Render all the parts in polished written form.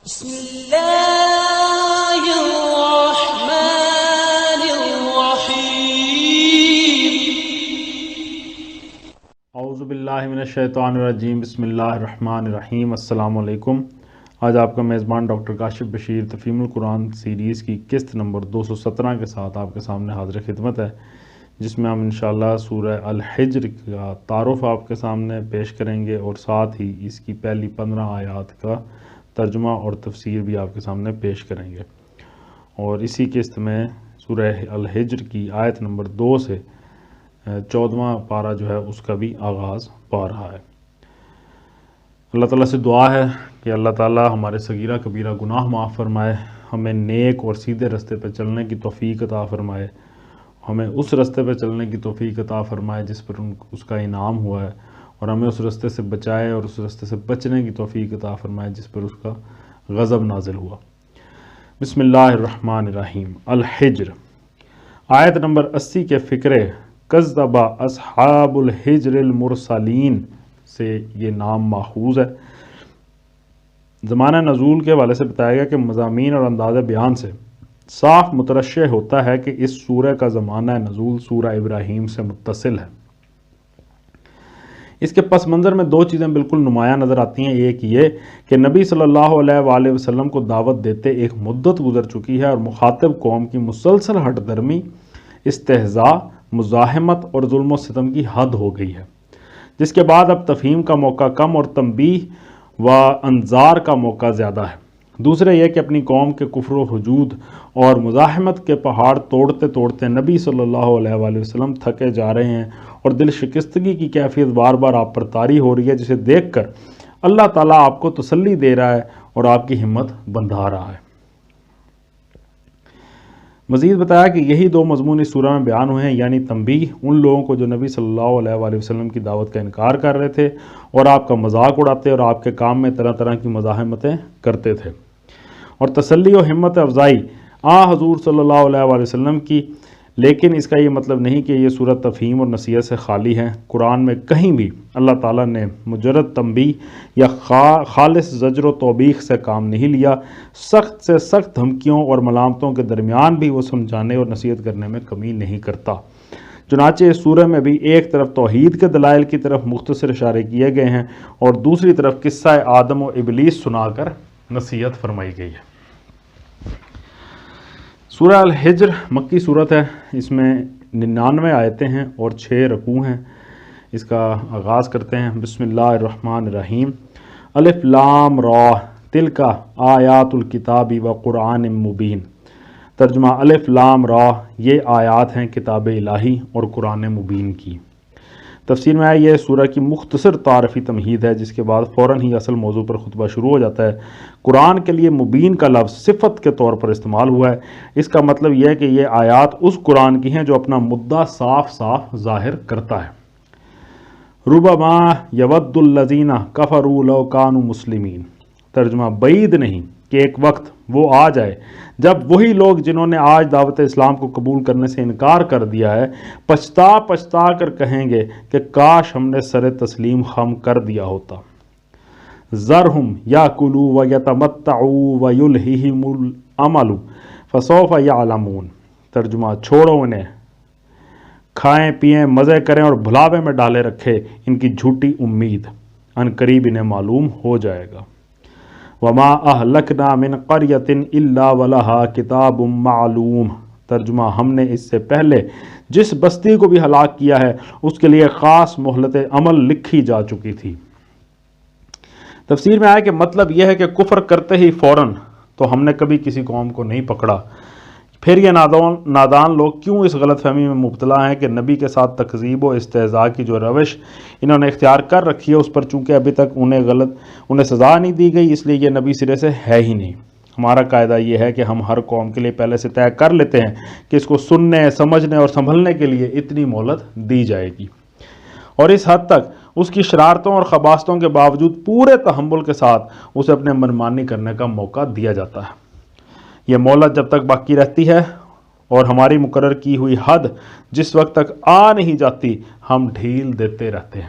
بسم اللہ الرحمن الرحیم۔ اعوذ باللہ من الشیطان الرجیم، بسم اللہ الرحمن الرحیم۔ السلام علیکم۔ آج آپ کا میزبان ڈاکٹر کاشف بشیر تفہیم القرآن سیریز کی قسط نمبر 217 کے ساتھ آپ کے سامنے حاضر خدمت ہے، جس میں ہم انشاءاللہ سورہ الحجر کا تعارف آپ کے سامنے پیش کریں گے اور ساتھ ہی اس کی پہلی 15 آیات کا ترجمہ اور تفسیر بھی آپ کے سامنے پیش کریں گے، اور اسی قسط میں سورہ الحجر کی آیت نمبر 2 سے 14واں پارہ جو ہے اس کا بھی آغاز پا رہا ہے۔ اللہ تعالیٰ سے دعا ہے کہ اللہ تعالیٰ ہمارے صغیرہ کبیرہ گناہ معاف فرمائے، ہمیں نیک اور سیدھے رستے پہ چلنے کی توفیق عطا فرمائے، ہمیں اس رستے پہ چلنے کی توفیق عطا فرمائے جس پر اس کا انعام ہوا ہے، اور ہمیں اس رستے سے بچائے اور اس رستے سے بچنے کی توفیق عطا فرمائے جس پر اس کا غضب نازل ہوا۔ بسم اللہ الرحمن الرحیم۔ الحجر آیت نمبر 80 کے فقرے کذب اصحاب الحجر المرسلین سے یہ نام ماخوذ ہے۔ زمانہ نزول کے حوالے سے بتایا گیا کہ مضامین اور انداز بیان سے صاف مترشح ہوتا ہے کہ اس سورہ کا زمانہ نزول سورہ ابراہیم سے متصل ہے۔ اس کے پس منظر میں دو چیزیں بالکل نمایاں نظر آتی ہیں۔ ایک یہ کہ نبی صلی اللہ علیہ وآلہ وسلم کو دعوت دیتے ایک مدت گزر چکی ہے اور مخاطب قوم کی مسلسل ہٹ درمی، استہزاء، مزاحمت اور ظلم و ستم کی حد ہو گئی ہے، جس کے بعد اب تفہیم کا موقع کم اور تنبیہ و انذار کا موقع زیادہ ہے۔ دوسرے یہ کہ اپنی قوم کے کفر و حجود اور مزاحمت کے پہاڑ توڑتے توڑتے نبی صلی اللہ علیہ وآلہ وسلم تھکے جا رہے ہیں اور دل شکستگی کی کیفیت بار بار آپ پر طاری ہو رہی ہے، جسے دیکھ کر اللہ تعالیٰ آپ کو تسلی دے رہا ہے اور آپ کی ہمت بندھا رہا ہے۔ مزید بتایا کہ یہی دو مضمون اس سورہ میں بیان ہوئے ہیں، یعنی تنبیہ ان لوگوں کو جو نبی صلی اللہ علیہ وآلہ وسلم کی دعوت کا انکار کر رہے تھے اور آپ کا مذاق اڑاتے اور آپ کے کام میں طرح طرح کی مزاحمتیں کرتے تھے، اور تسلی و ہمت افزائی حضور صلی اللہ علیہ وآلہ وسلم کی۔ لیکن اس کا یہ مطلب نہیں کہ یہ سورت تفہیم اور نصیحت سے خالی ہے۔ قرآن میں کہیں بھی اللہ تعالیٰ نے مجرد تنبیہ یا خالص زجر و توبیخ سے کام نہیں لیا، سخت سے سخت دھمکیوں اور ملامتوں کے درمیان بھی وہ سمجھانے اور نصیحت کرنے میں کمی نہیں کرتا۔ چنانچہ اس سورہ میں بھی ایک طرف توحید کے دلائل کی طرف مختصر اشارے کیے گئے ہیں اور دوسری طرف قصہ آدم و ابلیس سنا کر نصیحت فرمائی گئی ہے۔ سورہ الحجر مکی صورت ہے، اس میں 99 آیتیں ہیں اور 6 رکوع ہیں۔ اس کا آغاز کرتے ہیں۔ بسم اللہ الرحمن الرحیم۔ الف لام را تلک آیات الکتاب و قرآن مبین۔ ترجمہ الف لام را، یہ آیات ہیں کتاب الہی اور قرآن مبین کی۔ تفسیر میں یہ سورہ کی مختصر تعارفی تمہید ہے، جس کے بعد فوراً ہی اصل موضوع پر خطبہ شروع ہو جاتا ہے۔ قرآن کے لیے مبین کا لفظ صفت کے طور پر استعمال ہوا ہے۔ اس کا مطلب یہ ہے کہ یہ آیات اس قرآن کی ہیں جو اپنا مدعا صاف صاف ظاہر کرتا ہے۔ ربما یود الذین کفروا لو کانوا مسلمین۔ ترجمہ بعید نہیں کہ ایک وقت وہ آ جائے جب وہی لوگ جنہوں نے آج دعوت اسلام کو قبول کرنے سے انکار کر دیا ہے پچھتا پچھتا کر کہیں گے کہ کاش ہم نے سر تسلیم خم کر دیا ہوتا۔ ذرہم یاکلوا ویتمتعوا ویلہہم الامل فسوف یعلمون۔ ترجمہ چھوڑو انہیں، کھائیں پیئیں مزے کریں اور بھلاوے میں ڈالے رکھے ان کی جھوٹی امید، ان قریب انہیں معلوم ہو جائے گا۔ وما اہلکنا من قریۃ الا ولہا کتاب معلوم۔ ترجمہ ہم نے اس سے پہلے جس بستی کو بھی ہلاک کیا ہے اس کے لیے خاص مہلت عمل لکھی جا چکی تھی۔ تفسیر میں آیا کہ مطلب یہ ہے کہ کفر کرتے ہی فوراً تو ہم نے کبھی کسی قوم کو نہیں پکڑا، پھر یہ نادان لوگ کیوں اس غلط فہمی میں مبتلا ہیں کہ نبی کے ساتھ تکذیب و استہزاء کی جو روش انہوں نے اختیار کر رکھی ہے اس پر چونکہ ابھی تک انہیں سزا نہیں دی گئی، اس لیے یہ نبی سرے سے ہے ہی نہیں۔ ہمارا قاعدہ یہ ہے کہ ہم ہر قوم کے لیے پہلے سے طے کر لیتے ہیں کہ اس کو سننے، سمجھنے اور سنبھلنے کے لیے اتنی مہلت دی جائے گی، اور اس حد تک اس کی شرارتوں اور خباثتوں کے باوجود پورے تحمل کے ساتھ اسے اپنے منمانی کرنے کا موقع دیا جاتا ہے۔ یہ مہلت جب تک باقی رہتی ہے اور ہماری مقرر کی ہوئی حد جس وقت تک آ نہیں جاتی ہم ڈھیل دیتے رہتے ہیں۔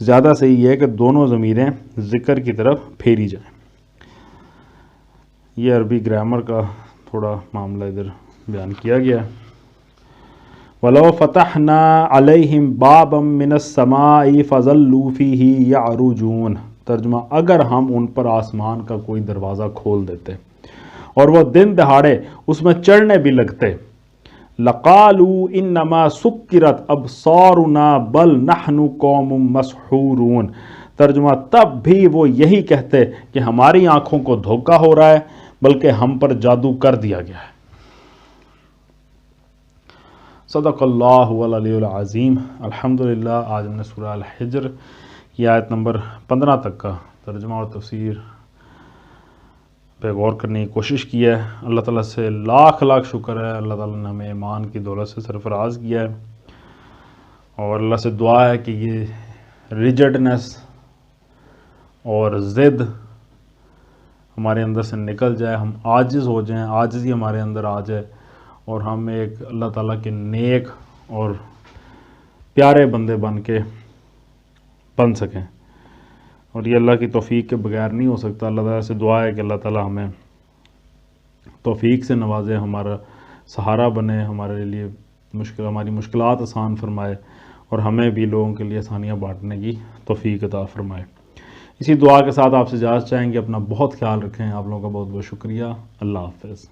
زیادہ صحیح ہے کہ دونوں ضمیریں ذکر کی طرف پھیری جائیں۔ یہ عربی گرامر کا تھوڑا معاملہ ادھر بیان کیا گیا ہے۔ وَلَوْ فَتَحْنَا عَلَيْهِمْ بَابًا مِّنَ السَّمَاءِ فَظَلُّوا فِيهِ يَعْرُجُونَ، ترجمہ اگر ہم ان پر آسمان کا کوئی دروازہ کھول دیتے اور وہ دن دہاڑے اس میں چڑھنے بھی لگتے، لَقَالُوا إِنَّمَا سُكِّرَتْ أَبْصَارُنَا بَلْ نَحْنُ قَوْمٌ مَسْحُورُونَ، ترجمہ تب بھی وہ یہی کہتے کہ ہماری آنکھوں کو دھوکہ ہو رہا ہے، بلکہ ہم پر جادو کر دیا گیا ہے۔ صدق اللہ العلی العظیم۔ الحمدللہ آج ہم نے سورہ الحجر کی آیت نمبر 15 تک کا ترجمہ اور تفسیر پہ غور کرنے کی کوشش کی ہے۔ اللہ تعالیٰ سے لاکھ لاکھ شکر ہے، اللہ تعالیٰ نے ہمیں ایمان کی دولت سے سرفراز کیا ہے، اور اللہ سے دعا ہے کہ یہ ریجڈنس اور ضد ہمارے اندر سے نکل جائے، ہم عاجز ہو جائیں، عاجزی ہمارے اندر آ جائے، اور ہم ایک اللہ تعالیٰ کے نیک اور پیارے بندے بن سکیں، اور یہ اللہ کی توفیق کے بغیر نہیں ہو سکتا۔ اللہ تعالیٰ سے دعا ہے کہ اللہ تعالیٰ ہمیں توفیق سے نوازے، ہمارا سہارا بنے، ہمارے لیے ہماری مشکلات آسان فرمائے، اور ہمیں بھی لوگوں کے لیے آسانیاں بانٹنے کی توفیق عطا فرمائے۔ اسی دعا کے ساتھ آپ سے اجازت چاہیں گے، اپنا بہت خیال رکھیں۔ آپ لوگوں کا بہت بہت شکریہ۔ اللہ حافظ۔